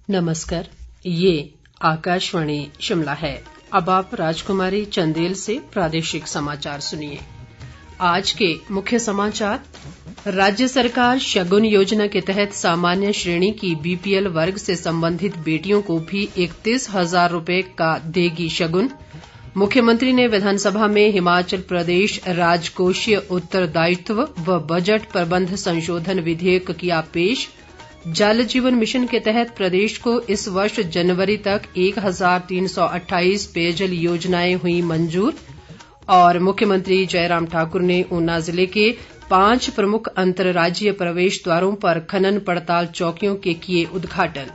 नमस्कार, ये आकाशवाणी शिमला है। अब आप राजकुमारी चंदेल से प्रादेशिक समाचार सुनिए। आज के मुख्य समाचार। राज्य सरकार शगुन योजना के तहत सामान्य श्रेणी की बीपीएल वर्ग से संबंधित बेटियों को भी 31,000 रुपए का देगी शगुन। मुख्यमंत्री ने विधानसभा में हिमाचल प्रदेश राजकोषीय उत्तरदायित्व व बजट प्रबंध संशोधन विधेयक किया पेश। जल जीवन मिशन के तहत प्रदेश को इस वर्ष जनवरी तक 1,328 पेयजल योजनाएं हुई मंजूर। और मुख्यमंत्री जयराम ठाकुर ने ऊना जिले के 5 प्रमुख अंतर्राज्यीय प्रवेश द्वारों पर खनन पड़ताल चौकियों के किए उद्घाटन।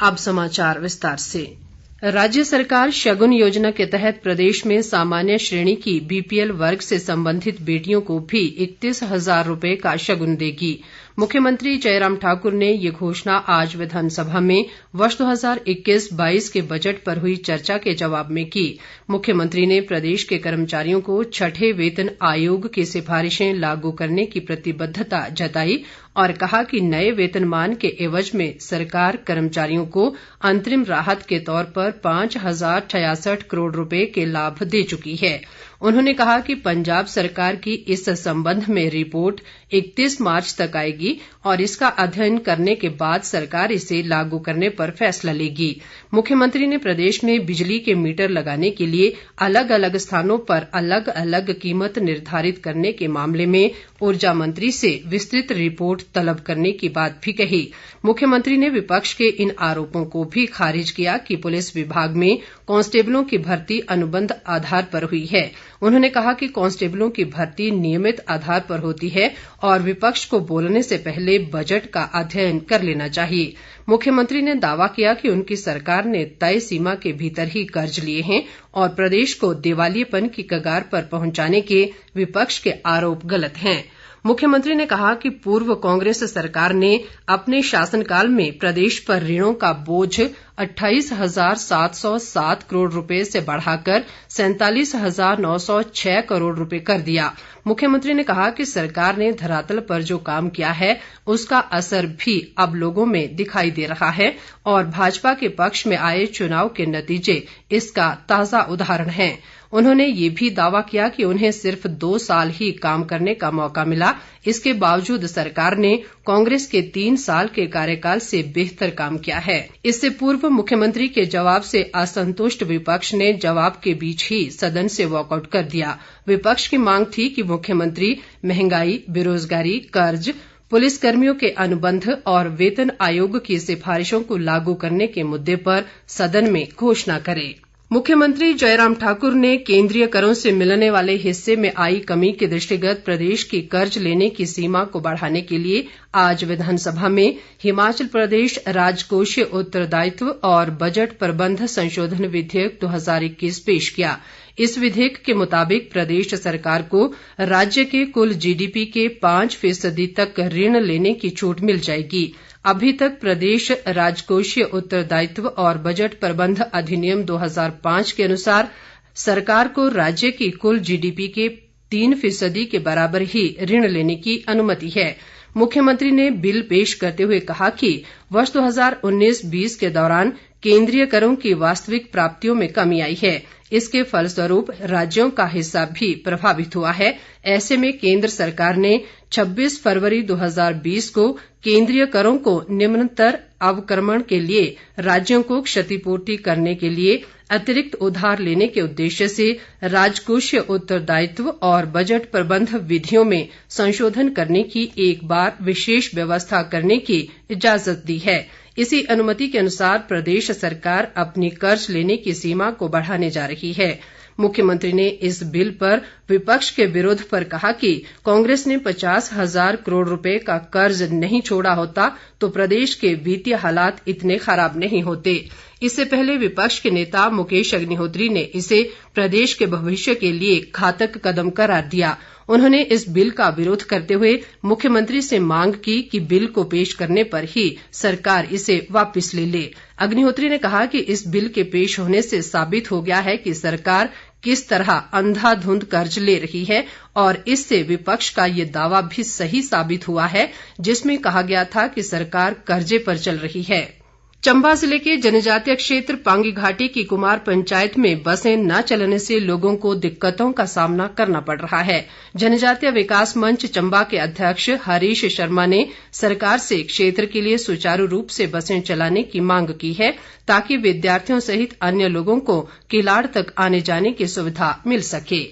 अब समाचार विस्तार से। राज्य सरकार शगुन योजना के तहत प्रदेश में सामान्य श्रेणी की बीपीएल वर्ग से संबंधित बेटियों को भी 31,000 रुपए का शगुन देगी। मुख्यमंत्री जयराम ठाकुर ने ये घोषणा आज विधानसभा में वर्ष 2021-22 के बजट पर हुई चर्चा के जवाब में की। मुख्यमंत्री ने प्रदेश के कर्मचारियों को छठे वेतन आयोग की सिफारिशें लागू करने की प्रतिबद्धता जताई और कहा कि नए वेतनमान के एवज में सरकार कर्मचारियों को अंतरिम राहत के तौर पर 5,066 करोड़ रुपए के लाभ दे चुकी है। उन्होंने कहा कि पंजाब सरकार की इस संबंध में रिपोर्ट 31 मार्च तक आएगी और इसका अध्ययन करने के बाद सरकार इसे लागू करने पर फैसला लेगी। मुख्यमंत्री ने प्रदेश में बिजली के मीटर लगाने के लिए अलग अलग स्थानों पर अलग अलग कीमत निर्धारित करने के मामले में ऊर्जा मंत्री से विस्तृत रिपोर्ट तलब करने की बात भी कही। मुख्यमंत्री ने विपक्ष के इन आरोपों को भी खारिज किया कि पुलिस विभाग में कांस्टेबलों की भर्ती अनुबंध आधार पर हुई है। उन्होंने कहा कि कांस्टेबलों की भर्ती नियमित आधार पर होती है और विपक्ष को बोलने से पहले बजट का अध्ययन कर लेना चाहिए। मुख्यमंत्री ने दावा किया कि उनकी सरकार ने तय सीमा के भीतर ही कर्ज लिए हैं और प्रदेश को दिवालियेपन की कगार पर पहुंचाने के विपक्ष के आरोप गलत हैं। मुख्यमंत्री ने कहा कि पूर्व कांग्रेस सरकार ने अपने शासनकाल में प्रदेश पर ऋणों का बोझ 28,707 करोड़ रुपए से बढ़ाकर 47,906 करोड़ रुपए कर दिया। मुख्यमंत्री ने कहा कि सरकार ने धरातल पर जो काम किया है उसका असर भी अब लोगों में दिखाई दे रहा है और भाजपा के पक्ष में आए चुनाव के नतीजे इसका ताजा उदाहरण हैं। उन्होंने ये भी दावा किया कि उन्हें सिर्फ 2 साल ही काम करने का मौका मिला, इसके बावजूद सरकार ने कांग्रेस के 3 साल के कार्यकाल से बेहतर काम किया है। इससे पूर्व मुख्यमंत्री के जवाब से असंतुष्ट विपक्ष ने जवाब के बीच ही सदन से वॉकआउट कर दिया। विपक्ष की मांग थी कि मुख्यमंत्री महंगाई, बेरोजगारी, कर्ज, पुलिस कर्मियों के अनुबंध और वेतन आयोग की सिफारिशों को लागू करने के मुद्दे पर सदन में घोषणा करें। मुख्यमंत्री जयराम ठाकुर ने केंद्रीय करों से मिलने वाले हिस्से में आई कमी के दृष्टिगत प्रदेश की कर्ज लेने की सीमा को बढ़ाने के लिए आज विधानसभा में हिमाचल प्रदेश राजकोषीय उत्तरदायित्व और बजट प्रबंध संशोधन विधेयक 2021 पेश किया। इस विधेयक के मुताबिक प्रदेश सरकार को राज्य के कुल जीडीपी के 5% तक ऋण लेने की छूट मिल जाएगी। अभी तक प्रदेश राजकोषीय उत्तरदायित्व और बजट प्रबंध अधिनियम 2005 के अनुसार सरकार को राज्य की कुल जीडीपी के 3% के बराबर ही ऋण लेने की अनुमति है। मुख्यमंत्री ने बिल पेश करते हुए कहा कि वर्ष 2019-20 के दौरान केंद्रीय करों की वास्तविक प्राप्तियों में कमी आई है। इसके फलस्वरूप राज्यों का हिस्सा भी प्रभावित हुआ है। ऐसे में केंद्र सरकार ने 26 फरवरी 2020 को केंद्रीय करों को निम्नतर अवक्रमण के लिए राज्यों को क्षतिपूर्ति करने के लिए अतिरिक्त उधार लेने के उद्देश्य से राजकोषीय उत्तरदायित्व और बजट प्रबंध विधियों में संशोधन करने की एक बार विशेष व्यवस्था करने की इजाजत दी है। इसी अनुमति के अनुसार प्रदेश सरकार अपनी कर्ज लेने की सीमा को बढ़ाने जा रही है। मुख्यमंत्री ने इस बिल पर विपक्ष के विरोध पर कहा कि कांग्रेस ने 50,000 करोड़ रुपए का कर्ज नहीं छोड़ा होता तो प्रदेश के वित्तीय हालात इतने खराब नहीं होते। इससे पहले विपक्ष के नेता मुकेश अग्निहोत्री ने इसे प्रदेश के भविष्य के लिए घातक कदम करार दिया। उन्होंने इस बिल का विरोध करते हुए मुख्यमंत्री से मांग की कि बिल को पेश करने पर ही सरकार इसे वापस ले ले। अग्निहोत्री ने कहा कि इस बिल के पेश होने से साबित हो गया है कि सरकार किस तरह अंधाधुंध कर्ज ले रही है और इससे विपक्ष का ये दावा भी सही साबित हुआ है जिसमें कहा गया था कि सरकार कर्जे पर चल रही है। चंबा जिले के जनजातीय क्षेत्र पांगी घाटी की कुमार पंचायत में बसें न चलने से लोगों को दिक्कतों का सामना करना पड़ रहा है। जनजातीय विकास मंच चंबा के अध्यक्ष हरीश शर्मा ने सरकार से क्षेत्र के लिए सुचारू रूप से बसें चलाने की मांग की है ताकि विद्यार्थियों सहित अन्य लोगों को किलाड़ तक आने जाने की सुविधा मिल सके।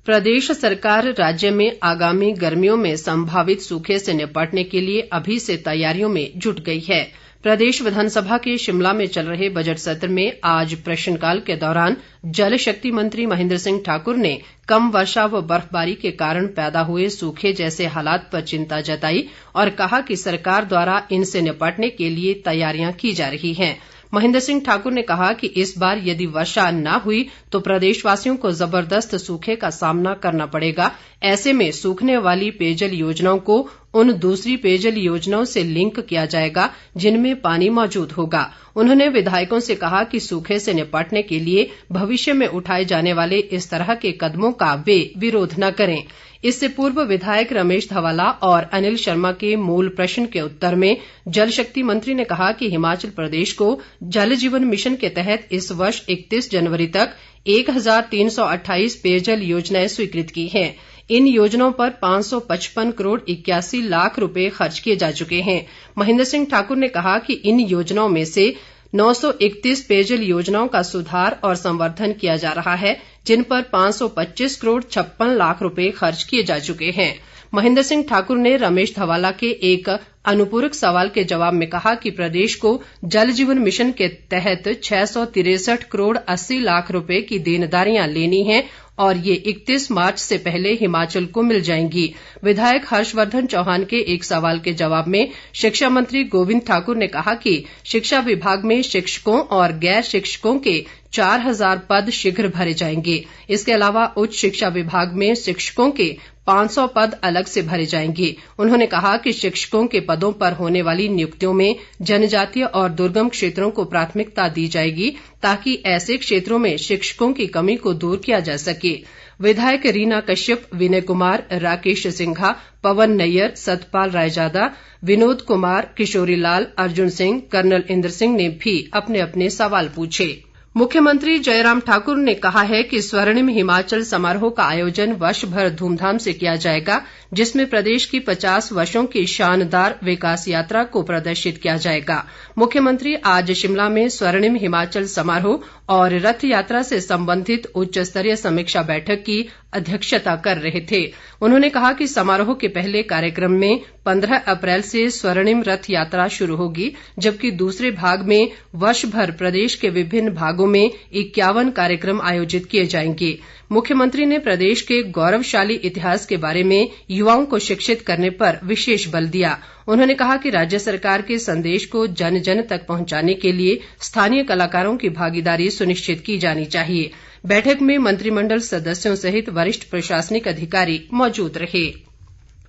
प्रदेश सरकार राज्य में आगामी गर्मियों में संभावित सूखे से निपटने के लिए अभी से तैयारियों में जुट गई है। प्रदेश विधानसभा के शिमला में चल रहे बजट सत्र में आज प्रश्नकाल के दौरान जल शक्ति मंत्री महेंद्र सिंह ठाकुर ने कम वर्षा व बर्फबारी के कारण पैदा हुए सूखे जैसे हालात पर चिंता जताई और कहा कि सरकार द्वारा इनसे निपटने के लिए तैयारियां की जा रही हैं। महेंद्र सिंह ठाकुर ने कहा कि इस बार यदि वर्षा न हुई तो प्रदेशवासियों को जबरदस्त सूखे का सामना करना पड़ेगा। ऐसे में सूखने वाली पेयजल योजनाओं को उन दूसरी पेयजल योजनाओं से लिंक किया जाएगा जिनमें पानी मौजूद होगा। उन्होंने विधायकों से कहा कि सूखे से निपटने के लिए भविष्य में उठाए जाने वाले इस तरह के कदमों का वे विरोध न करें। इससे पूर्व विधायक रमेश धवाला और अनिल शर्मा के मूल प्रश्न के उत्तर में जल शक्ति मंत्री ने कहा कि हिमाचल प्रदेश को जल जीवन मिशन के तहत इस वर्ष 31 जनवरी तक 1328 पेयजल योजनाएं स्वीकृत की हैं। इन योजनाओं पर 555 करोड़ 81 लाख रुपए खर्च किए जा चुके हैं। महेंद्र सिंह ठाकुर ने कहा कि इन योजनाओं में से 931 पेयजल योजनाओं का सुधार और संवर्धन किया जा रहा है जिन पर 525 करोड़ 56 लाख रुपए खर्च किए जा चुके हैं। महेंद्र सिंह ठाकुर ने रमेश धवाला के एक अनुपूरक सवाल के जवाब में कहा कि प्रदेश को जल जीवन मिशन के तहत 663 करोड़ 80 लाख रुपए की देनदारियां लेनी हैं और ये 31 मार्च से पहले हिमाचल को मिल जाएंगी। विधायक हर्षवर्धन चौहान के एक सवाल के जवाब में शिक्षा मंत्री गोविंद ठाकुर ने कहा कि शिक्षा विभाग में शिक्षकों और गैर शिक्षकों के 4000 पद शीघ्र भरे जाएंगे। इसके अलावा उच्च शिक्षा विभाग में शिक्षकों के 500 पद अलग से भरे जाएंगे। उन्होंने कहा कि शिक्षकों के पदों पर होने वाली नियुक्तियों में जनजातीय और दुर्गम क्षेत्रों को प्राथमिकता दी जाएगी ताकि ऐसे क्षेत्रों में शिक्षकों की कमी को दूर किया जा सके। विधायक रीना कश्यप, विनय कुमार, राकेश सिंघा, पवन नैयर, सतपाल रायजादा, विनोद कुमार, किशोरी लाल, अर्जुन सिंह, कर्नल इंद्र सिंह ने भी अपने अपने सवाल पूछे। मुख्यमंत्री जयराम ठाकुर ने कहा है कि स्वर्णिम हिमाचल समारोह का आयोजन वर्ष भर धूमधाम से किया जाएगा जिसमें प्रदेश की 50 वर्षों की शानदार विकास यात्रा को प्रदर्शित किया जाएगा। मुख्यमंत्री आज शिमला में स्वर्णिम हिमाचल समारोह और रथ यात्रा से संबंधित उच्च स्तरीय समीक्षा बैठक की अध्यक्षता कर रहे थे। उन्होंने कहा कि समारोह के पहले कार्यक्रम में 15 अप्रैल से स्वर्णिम रथ यात्रा शुरू होगी जबकि दूसरे भाग में वर्ष भर प्रदेश के विभिन्न भागों में 51 कार्यक्रम आयोजित किए जाएंगे। मुख्यमंत्री ने प्रदेश के गौरवशाली इतिहास के बारे में युवाओं को शिक्षित करने पर विशेष बल दिया। उन्होंने कहा कि राज्य सरकार के संदेश को जन जन तक पहुंचाने के लिए स्थानीय कलाकारों की भागीदारी सुनिश्चित की जानी चाहिए। बैठक में मंत्रिमंडल सदस्यों सहित वरिष्ठ प्रशासनिक अधिकारी मौजूद रहे।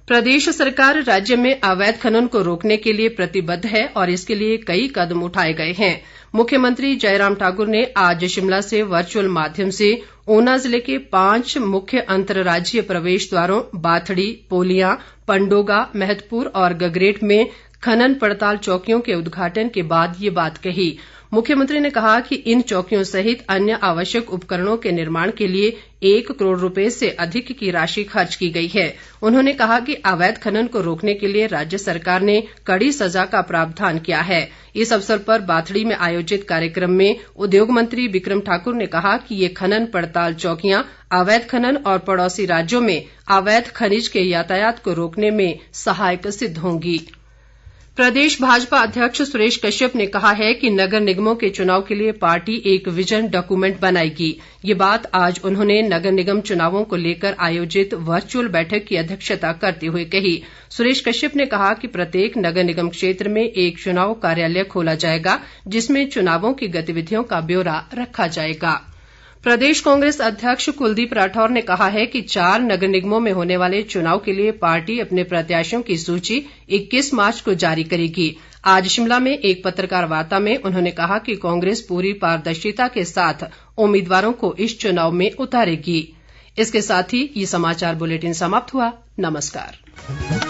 प्रदेश सरकार राज्य में अवैध खनन को रोकने के लिए प्रतिबद्ध है और इसके लिए कई कदम उठाए गए हैं। मुख्यमंत्री जयराम ठाकुर ने आज शिमला से वर्चुअल माध्यम से ऊना जिले के 5 मुख्य अंतर्राज्यीय प्रवेश द्वारों बाथड़ी, पोलियां, पंडोगा, महतपुर और गगरेट में खनन पड़ताल चौकियों के उद्घाटन के बाद ये बात कही। मुख्यमंत्री ने कहा कि इन चौकियों सहित अन्य आवश्यक उपकरणों के निर्माण के लिए 1 करोड़ रुपए से अधिक की राशि खर्च की गई है। उन्होंने कहा कि अवैध खनन को रोकने के लिए राज्य सरकार ने कड़ी सजा का प्रावधान किया है। इस अवसर पर बाथड़ी में आयोजित कार्यक्रम में उद्योग मंत्री बिक्रम ठाकुर ने कहा कि ये खनन पड़ताल चौकियां अवैध खनन और पड़ोसी राज्यों में अवैध खनिज के यातायात को रोकने में सहायक सिद्ध होंगी। प्रदेश भाजपा अध्यक्ष सुरेश कश्यप ने कहा है कि नगर निगमों के चुनाव के लिए पार्टी एक विजन डॉक्यूमेंट बनाएगी। ये बात आज उन्होंने नगर निगम चुनावों को लेकर आयोजित वर्चुअल बैठक की अध्यक्षता करते हुए कही। सुरेश कश्यप ने कहा कि प्रत्येक नगर निगम क्षेत्र में एक चुनाव कार्यालय खोला जाएगा जिसमें चुनावों की गतिविधियों का ब्यौरा रखा जाएगा। प्रदेश कांग्रेस अध्यक्ष कुलदीप राठौर ने कहा है कि 4 नगर निगमों में होने वाले चुनाव के लिए पार्टी अपने प्रत्याशियों की सूची 21 मार्च को जारी करेगी। आज शिमला में एक पत्रकार वार्ता में उन्होंने कहा कि कांग्रेस पूरी पारदर्शिता के साथ उम्मीदवारों को इस चुनाव में उतारेगी। इसके साथ ही ये समाचार बुलेटिन समाप्त हुआ। नमस्कार।